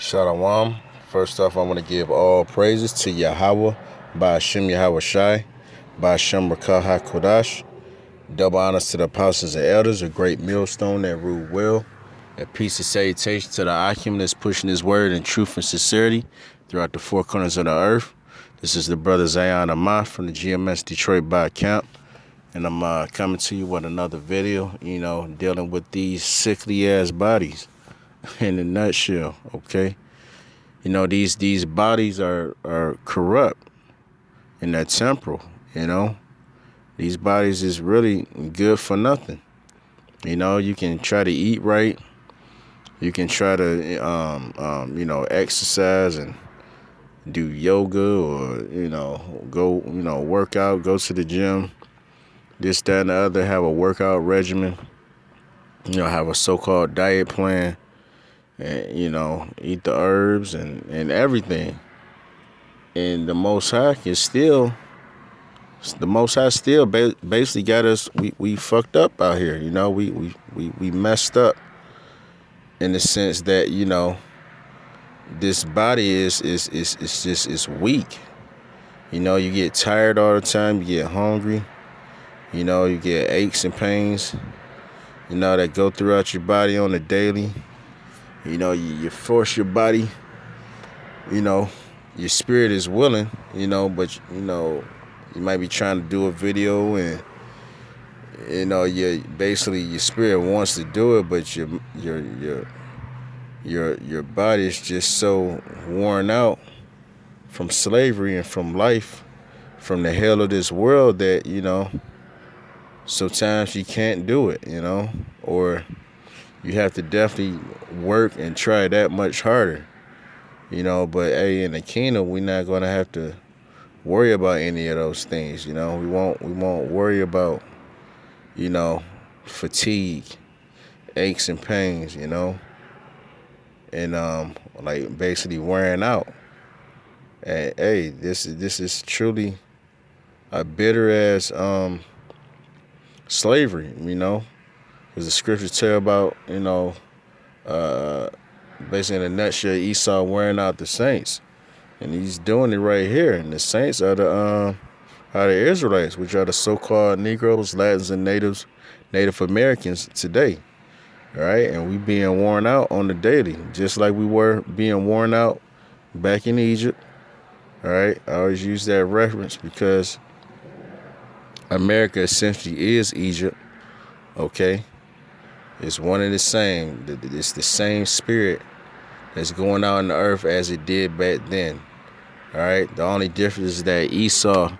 Shalom. First off, I want to give all praises to Yahweh, Ba'ashem Yahweh Shai, Ba'ashem Rakah HaKodash. Double honors to the apostles and elders, a great millstone that rule well. A peace and salutation to the Akim that's pushing his word in truth and sincerity throughout the four corners of the earth. This is the brother Zion Amah from the GMS Detroit Bar Camp. And I'm coming to you with another video, dealing with these sickly ass bodies in a nutshell, okay? These bodies are corrupt and they're temporal, These bodies is really good for nothing. You can try to eat right. You can try to, exercise and do yoga or, go, work out, go to the gym, this, that, and the other, have a workout regimen, have a so-called diet plan. And, eat the herbs and everything. And the Most High still basically got us, we fucked up out here, we messed up in the sense that, this body is weak. You get tired all the time, you get hungry, you get aches and pains, that go throughout your body on a daily. You force your body, your spirit is willing, but, you might be trying to do a video and, your spirit wants to do it, but your body is just so worn out from slavery and from life, from the hell of this world that, sometimes you can't do it, or you have to definitely work and try that much harder, but hey, in the kingdom, we're not going to have to worry about any of those things, we won't worry about, fatigue, aches and pains, and like basically wearing out. And hey, this is truly a bitter ass slavery, because the scriptures tell about, basically in a nutshell, Esau wearing out the saints, and he's doing it right here. And the saints are the Israelites, which are the so-called Negroes, Latins, and Native Americans today. All right, and we being worn out on the daily, just like we were being worn out back in Egypt. All right, I always use that reference because America essentially is Egypt. Okay. It's one and the same. It's the same spirit that's going out in the earth as it did back then. All right. The only difference is that Esau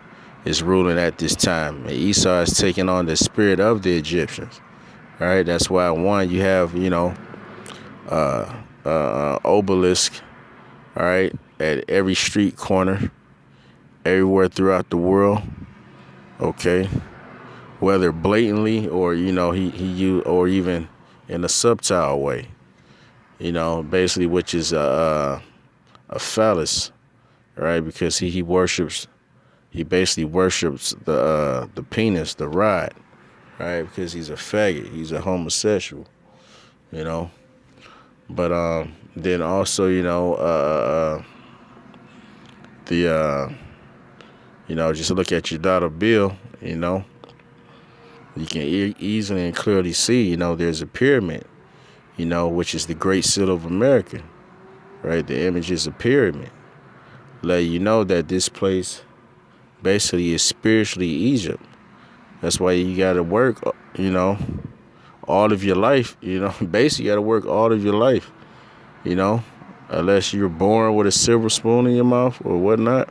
is ruling at this time. And Esau is taking on the spirit of the Egyptians. All right. That's why, one, you have, obelisk. All right. At every street corner, everywhere throughout the world. Okay. Whether blatantly or, or even in a subtle way, basically, which is a phallus, right? Because he basically worships the penis, the rod, right? Because he's a faggot, he's a homosexual, But then also, just look at your dollar bill, you can easily and clearly see, there's a pyramid, which is the Great Seal of America, right? The image is a pyramid. Let you know that this place basically is spiritually Egypt. That's why you got to work, all of your life, basically you got to work all of your life, unless you're born with a silver spoon in your mouth or whatnot.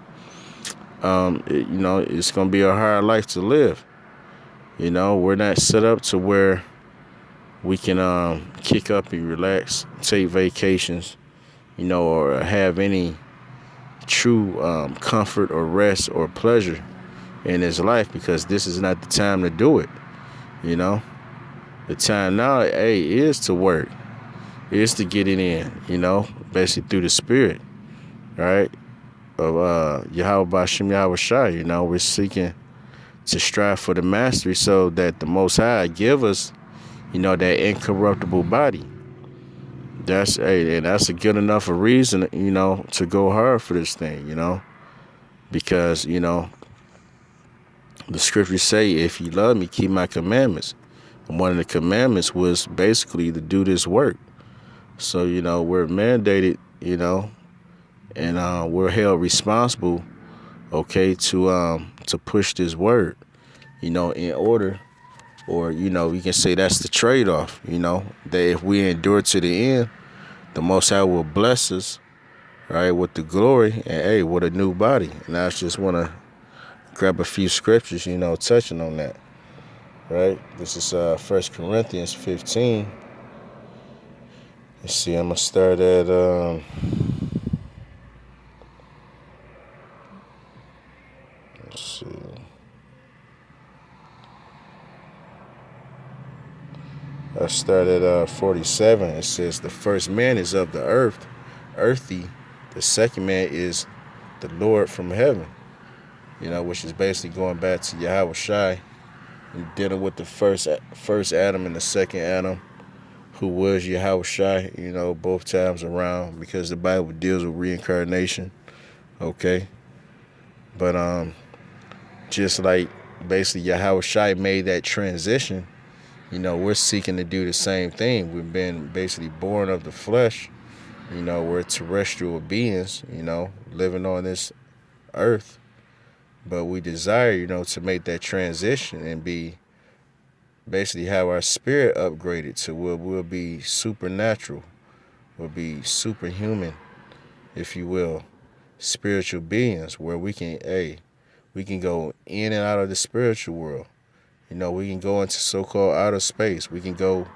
It's going to be a hard life to live. We're not set up to where we can kick up and relax, take vacations, or have any true comfort or rest or pleasure in this life, because this is not the time to do it. The time now, is to work, is to get it in, basically through the spirit, right, of Yahweh Ba'ashem Yahweh Shai. We're seeking to strive for the mastery so that the Most High give us, that incorruptible body, And that's a good enough a reason, to go hard for this thing, because the scriptures say, if you love me, keep my commandments. And one of the commandments was basically to do this work. So we're mandated, and we're held responsible, okay, to push this word, in order, or you can say that's the trade-off, that if we endure to the end, the Most High will bless us, right, with the glory, and hey, with a new body. And I just want to grab a few scriptures, touching on that, right? This is 1 Corinthians 15. Let's see, I'm gonna start at let's see. I started 47. It says the first man is of the earth, earthy. The second man is the Lord from heaven. Which is basically going back to Yahweh Shai and dealing with the first Adam and the second Adam, who was Yahweh Shai, both times around, because the Bible deals with reincarnation. Okay. But just like basically Yahweh Shai made that transition, we're seeking to do the same thing. We've been basically born of the flesh. We're terrestrial beings, living on this earth. But we desire, to make that transition and be basically have our spirit upgraded to where we'll be supernatural, we'll be superhuman, if you will, spiritual beings, where we can go in and out of the spiritual world. We can go into so-called outer space. We can go,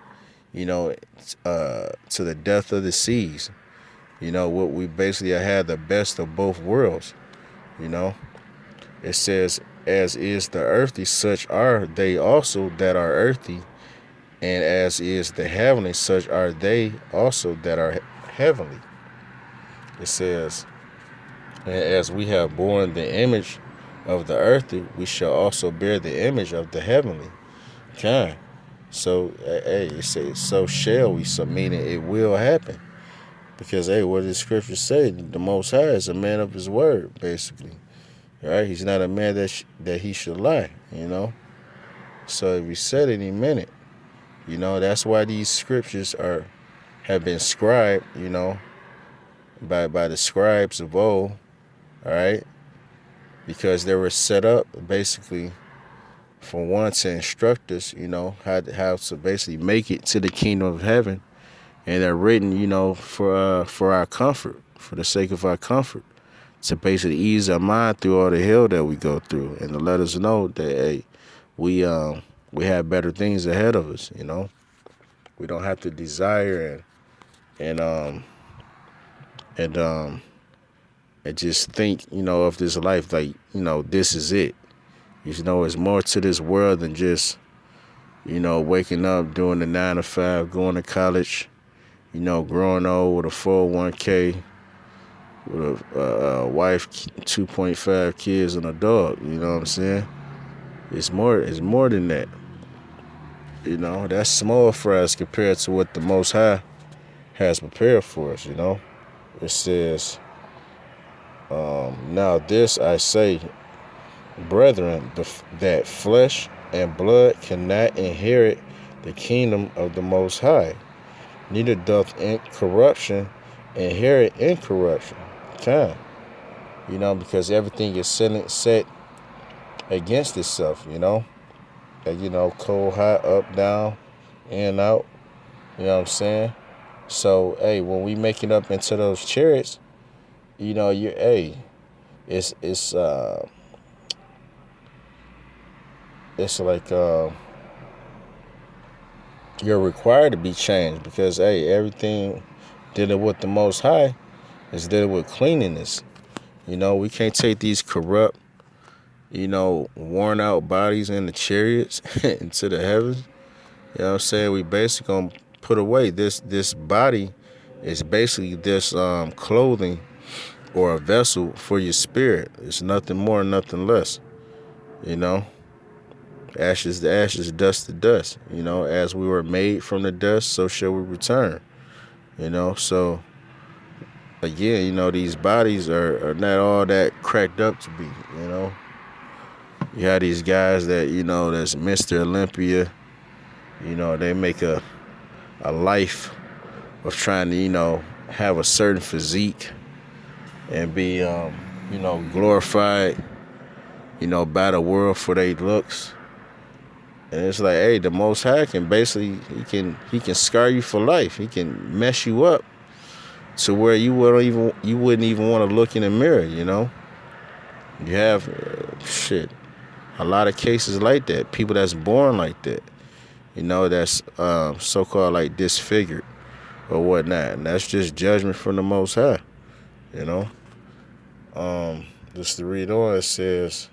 to the depth of the seas. What we basically had the best of both worlds. It says, as is the earthly, such are they also that are earthy, and as is the heavenly, such are they also that are heavenly. It says, and as we have borne the image of the earthly, we shall also bear the image of the heavenly. Okay. So, hey, it says, so shall we, so meaning it will happen. Because, hey, what does the scripture say? The Most High is a man of his word, basically. Right? He's not a man that he should lie, So if he said it, he meant it. That's why these scriptures have been scribed, by the scribes of old, all right? Because they were set up basically for one to instruct us, how to basically make it to the kingdom of heaven. And they're written, for our comfort, for the sake of our comfort, to basically ease our mind through all the hell that we go through, and to let us know that, hey, we have better things ahead of us. We don't have to desire and just think, of this life like, this is it. It's more to this world than just, waking up, doing the 9 to 5, going to college, growing old with a 401k, with a wife, 2.5 kids, and a dog. You know what I'm saying? It's more than that. That's small for us compared to what the Most High has prepared for us. It says, now this I say, brethren, that flesh and blood cannot inherit the kingdom of the Most High, neither doth corruption inherit incorruption. Time. Because everything is set against itself, and, cold, hot, up, down, in, out, you know what I'm saying? So, hey, when we make it up into those chariots, it's like you're required to be changed, because, hey, everything dealing with the Most High is dealing with cleanliness. We can't take these corrupt, worn out bodies in the chariots into the heavens. You know what I'm saying? We basically gonna put away this body is basically this clothing or a vessel for your spirit. It's nothing more, nothing less. Ashes to ashes, dust to dust. As we were made from the dust, so shall we return. So again, these bodies are not all that cracked up to be. You have these guys that's Mr. Olympia. They make a life of trying to have a certain physique and be glorified by the world for their looks. And it's like, hey, the Most High can basically he can scar you for life. He can mess you up to where you wouldn't even want to look in the mirror. You have a lot of cases like that. People that's born like that. That's so-called like disfigured or whatnot, and that's just judgment from the Most High. You know. Just to read on, it says,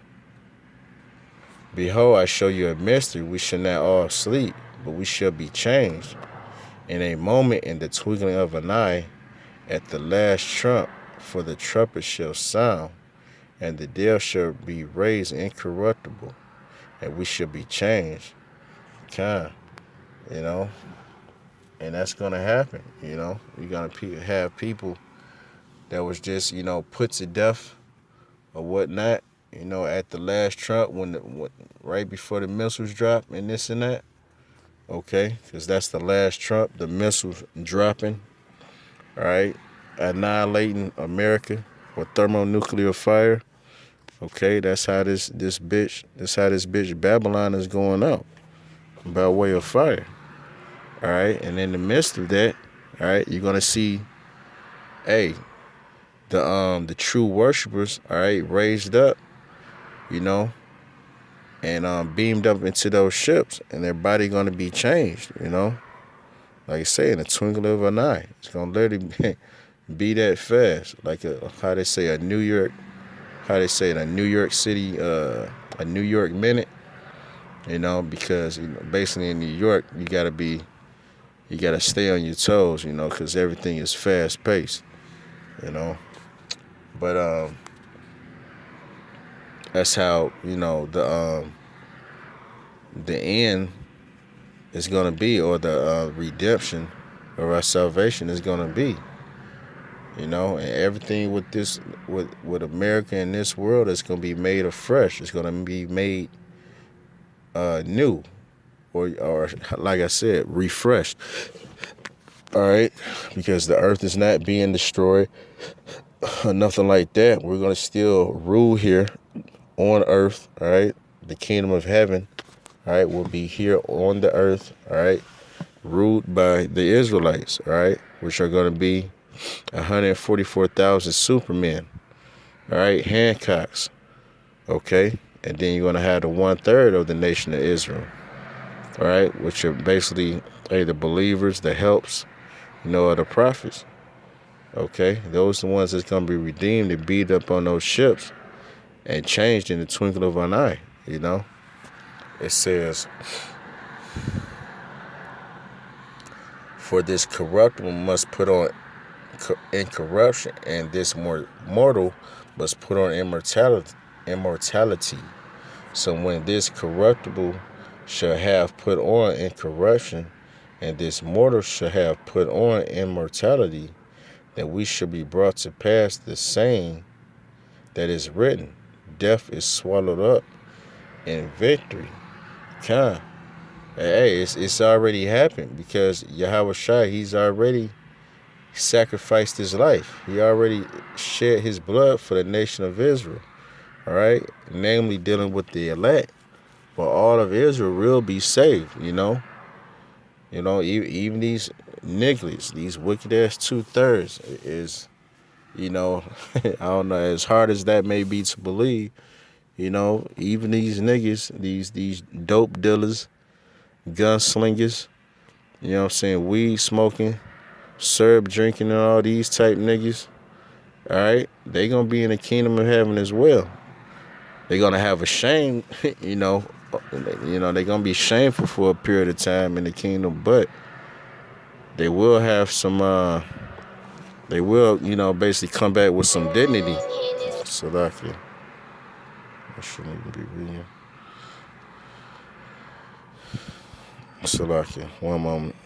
"Behold, I show you a mystery. We shall not all sleep, but we shall be changed in a moment, in the twinkling of an eye, at the last trump. For the trumpet shall sound, and the dead shall be raised incorruptible, and we shall be changed." You know, and that's gonna happen. You're gonna have people that was just put to death or whatnot. At the last trump, right before the missiles drop and this and that. Okay, because that's the last trump, the missiles dropping. All right, annihilating America with thermonuclear fire. Okay, that's how this bitch Babylon is going up by way of fire. All right, and in the midst of that, all right, you're gonna see, hey, the true worshipers, all right, raised up, you know, and beamed up into those ships, and their body gonna be changed, like I say, in the twinkle of an eye. It's gonna literally be that fast, like how they say a New York City, a New York minute, because basically in New York you gotta stay on your toes, because everything is fast paced, you know. But that's how the end is gonna be, or the redemption of our salvation is gonna be, and everything with America and this world is gonna be made afresh. It's gonna be made new, or like I said, refreshed. All right, because the earth is not being destroyed or nothing like that. We're gonna still rule here on earth. All right, the kingdom of heaven, all right, will be here on the earth. All right, ruled by the Israelites. All right, which are gonna be 144,000 supermen. All right, Hancocks. Okay, and then you're gonna have the 1/3 of the nation of Israel. All right, which are basically the believers, the helps, of the prophets. Okay, those are the ones that's gonna be redeemed and beat up on those ships and changed in the twinkle of an eye. It says, "For this corruptible must put on incorruption, and this mortal must put on immortality. So when this corruptible shall have put on incorruption, and this mortal shall have put on immortality, then we shall be brought to pass the saying that is written, death is swallowed up in victory." Hey, it's already happened, because Yahweh Shai, he's already sacrificed his life. He already shed his blood for the nation of Israel. All right, namely dealing with the elect. But all of Israel will be saved. Even these nigglies, these wicked ass 2/3 is, I don't know, as hard as that may be to believe, even these niggas, these dope dealers, gunslingers, what I'm saying, weed smoking, syrup drinking, and all these type niggas, all right, they gonna be in the kingdom of heaven as well. They gonna have a shame, they gonna be shameful for a period of time in the kingdom, but they will have some. They will, basically come back with some dignity. Salakia. I shouldn't even be reading. Salakia. One moment.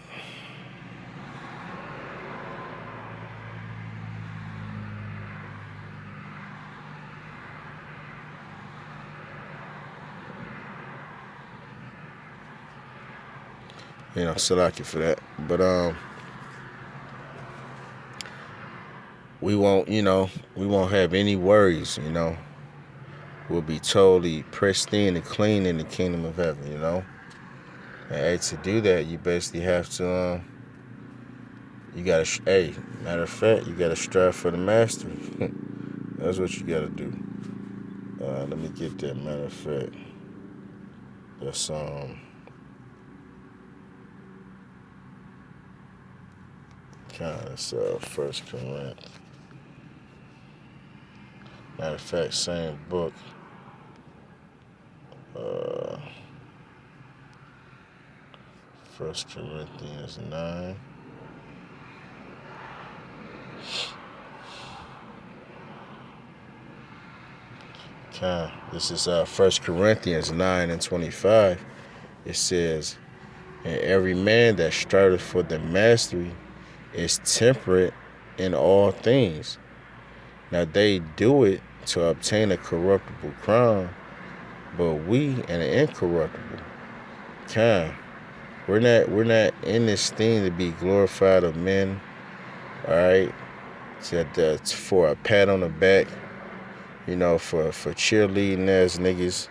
Salaki for that. But we won't have any worries. We'll be totally pristine and clean in the kingdom of heaven. And to do that, you basically have to. You gotta. Matter of fact, you gotta strive for the master. That's what you gotta do. Let me get that. Matter of fact, that's First Corinthians. Matter of fact, same book. First Corinthians 9. This is First Corinthians 9:25. It says, "And every man that striveth for the mastery is temperate in all things. Now they do it to obtain a corruptible crown, but we an incorruptible." We're not in this thing to be glorified of men. All right, that's for a pat on the back. For cheerleading as niggas.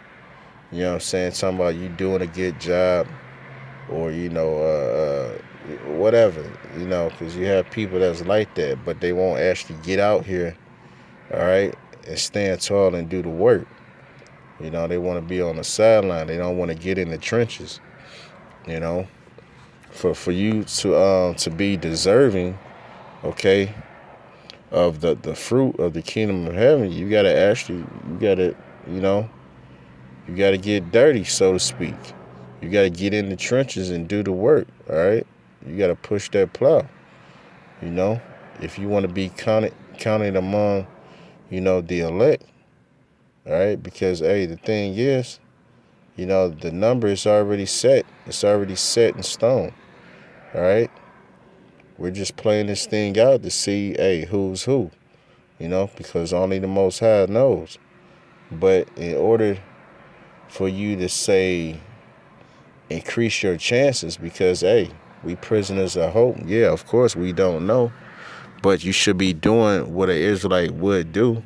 You know what I'm saying? Talking about you doing a good job, or whatever. Because you have people that's like that, but they won't actually get out here. All right, and stand tall and do the work. They want to be on the sideline. They don't want to get in the trenches. For you to be deserving, okay, of the fruit of the kingdom of heaven, you gotta get dirty, so to speak. You gotta get in the trenches and do the work. All right, you gotta push that plow. If you want to be counted among, the elect. All right, because the thing is, the number is already set. It's already set in stone. All right, we're just playing this thing out to see, who's who. Because only the Most High knows. But in order for you to say increase your chances, because we prisoners of hope. Yeah, of course we don't know, but you should be doing what an Israelite would do,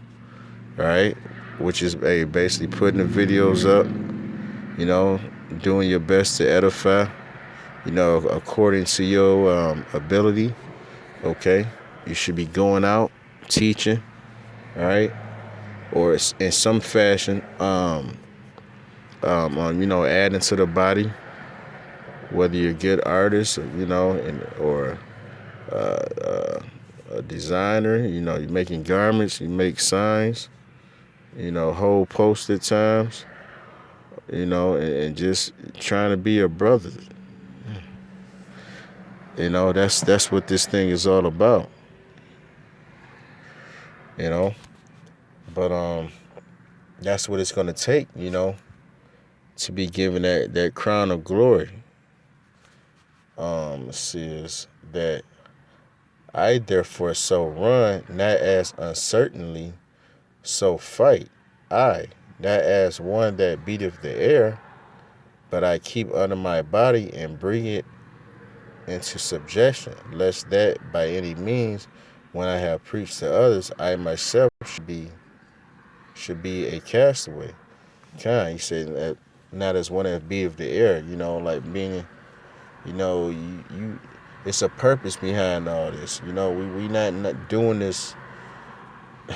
right? Which is basically putting the videos up, doing your best to edify, according to your ability. Okay, you should be going out teaching, all right, or in some fashion, adding to the body. Whether you're a good artist, or a designer, you're making garments, you make signs, whole posted times, and just trying to be a brother. That's what this thing is all about. But that's what it's gonna take, to be given that crown of glory. Says that I therefore so run, not as uncertainly, so fight. I, not as one that beateth the air, but I keep under my body and bring it into subjection, lest that by any means, when I have preached to others, I myself should be a castaway. He said that not as one that beateth the air, like meaning, you it's a purpose behind all this. We not doing this,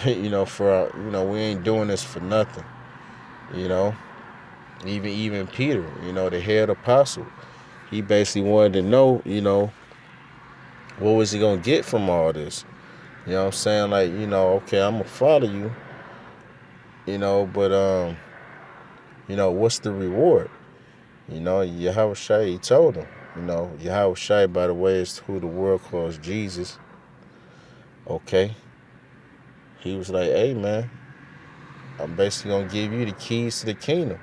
we ain't doing this for nothing. Even Peter, the head apostle, he basically wanted to know, what was he gonna get from all this? You know what I'm saying? Like, okay, I'm gonna follow you, but what's the reward? Yahweh Shai, he told him, Yahweh Shai, by the way, is who the world calls Jesus. Okay. He was like, hey, man, I'm basically going to give you the keys to the kingdom.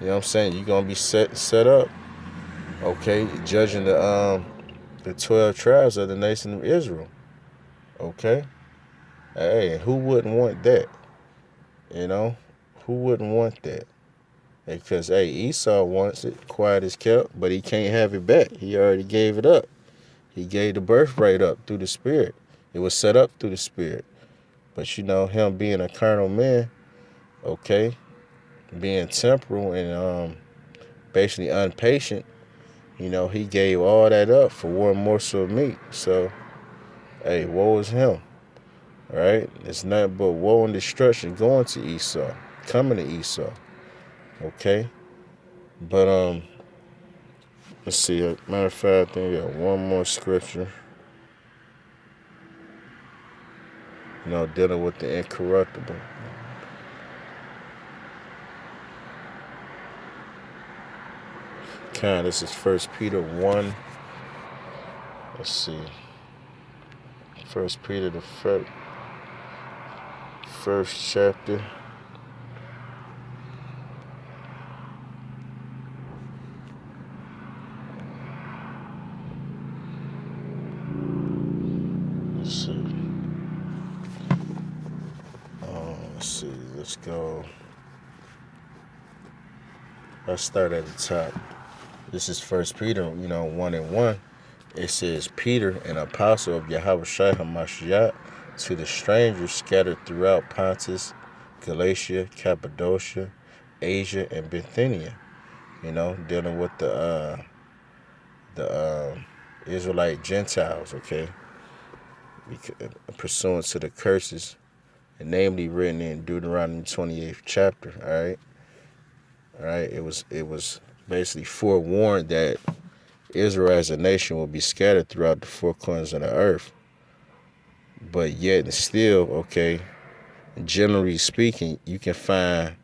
You know what I'm saying? You're going to be set up, okay, judging the 12 tribes of the nation of Israel. Okay? Hey, who wouldn't want that? Who wouldn't want that? Because, hey, Esau wants it, quiet is kept, but he can't have it back. He already gave it up. He gave the birthright up through the Spirit. It was set up through the Spirit. But, him being a carnal man, okay, being temporal and basically impatient, he gave all that up for one morsel of meat. So, hey, woe is him, right? It's nothing but woe and destruction going to Esau, coming to Esau, okay? But, let's see. Matter of fact, I think we got one more scripture, dealing with the incorruptible. This is 1 Peter 1. Let's see. 1 Peter, the first chapter. Let's see. Let's go. Let's start at the top. This is 1 Peter, 1:1. It says, Peter, an apostle of Yahushua HaMashiach, to the strangers scattered throughout Pontus, Galatia, Cappadocia, Asia, and Bithynia. Dealing with the Israelite Gentiles, okay? Pursuant to the curses, and namely written in Deuteronomy 28th chapter, all right? All right, it was basically forewarned that Israel as a nation will be scattered throughout the four corners of the earth. But yet and still, okay, generally speaking, you can find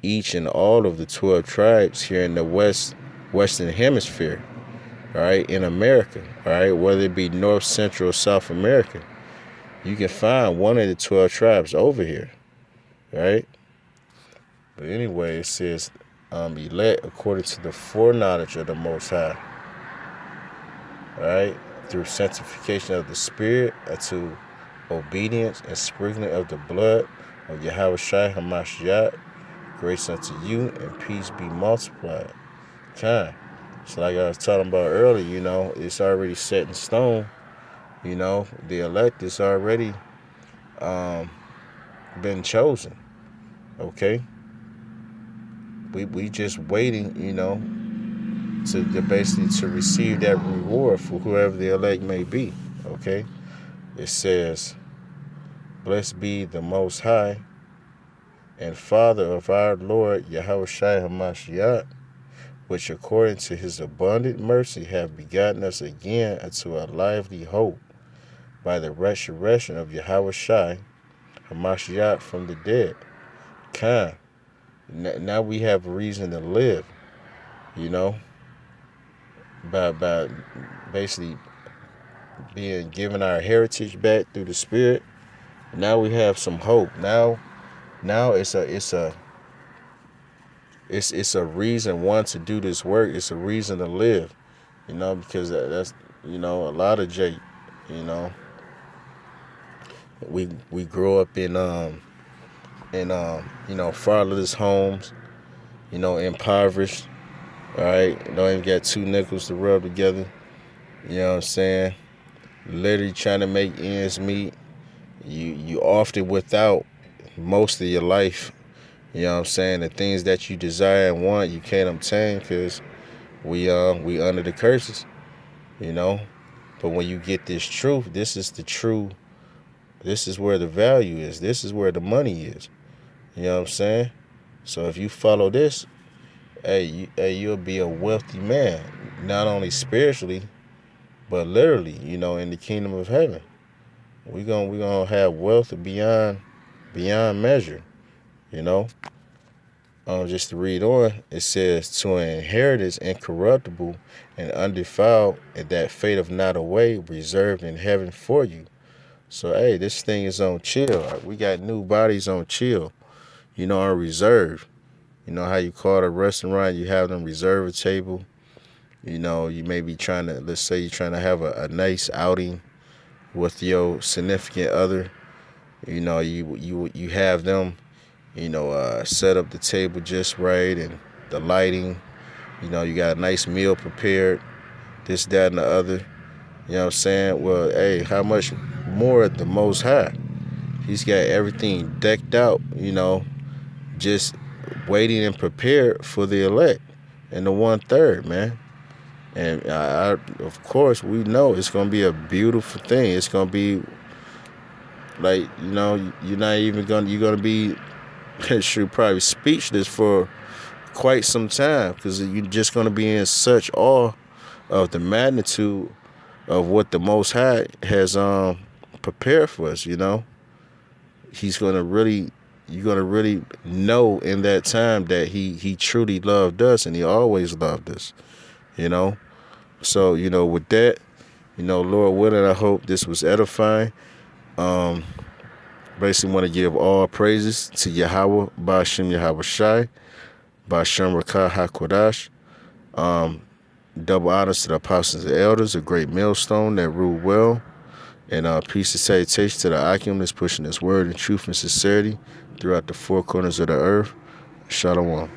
each and all of the 12 tribes here in the Western Hemisphere, all right, in America, all right, whether it be North, Central, or South America. You can find one of the 12 tribes over here, right? But anyway, it says, elect according to the foreknowledge of the Most High, all right, through sanctification of the Spirit, unto obedience and sprinkling of the blood of Yahushua HaMashiach, grace unto you and peace be multiplied. So like I was talking about earlier, it's already set in stone. The elect is already been chosen. Okay? We just waiting, to basically to receive that reward for whoever the elect may be. Okay? It says, blessed be the Most High and Father of our Lord Yahushua HaMashiach, which according to his abundant mercy have begotten us again unto a lively hope by the resurrection of Yahushua HaMashiach from the dead. Now we have a reason to live, by basically being given our heritage back through the Spirit. Now we have some hope. Now it's a reason, one, to do this work. It's a reason to live, because that's a lot of Jake, we grow up in fatherless homes, impoverished, all right, don't even got 2 nickels to rub together, you know what I'm saying, literally trying to make ends meet. You often without most of your life, you know what I'm saying, the things that you desire and want, you can't obtain because we under the curses, but when you get this truth, this is the true. This is where the value is. This is where the money is. You know what I'm saying? So if you follow this, you'll be a wealthy man, not only spiritually, but literally, in the kingdom of heaven. We're gonna have wealth beyond measure, Just to read on, it says, to an inheritance incorruptible and undefiled, and that fadeth not away, reserved in heaven for you. So, hey, this thing is on chill. We got new bodies on chill, on reserve. You know how you call it a restaurant, you have them reserve a table. You may be trying to, let's say you're trying to have a nice outing with your significant other. You have them, set up the table just right and the lighting. You got a nice meal prepared, this, that, and the other. You know what I'm saying? Well, hey, how much more at the Most High? He's got everything decked out, just waiting and prepared for the elect and the 1/3, man. And of course, we know it's gonna be a beautiful thing. It's gonna be like, you're gonna be, should probably speechless for quite some time because you're just gonna be in such awe of the magnitude of what the Most High has prepared for us. He's gonna really, you're gonna really know in that time that he truly loved us and he always loved us. You know. So with that, Lord willing, I hope this was edifying. Um, Basically, want to give all praises to Yahweh, Ba'ashem Yahweh Shai, Ba'ashem Rakah HaKodash. Double honors to the apostles and elders, a great millstone that rule well. And peace and salutation to the Akim that's pushing this word in truth and sincerity throughout the four corners of the earth. Shalom.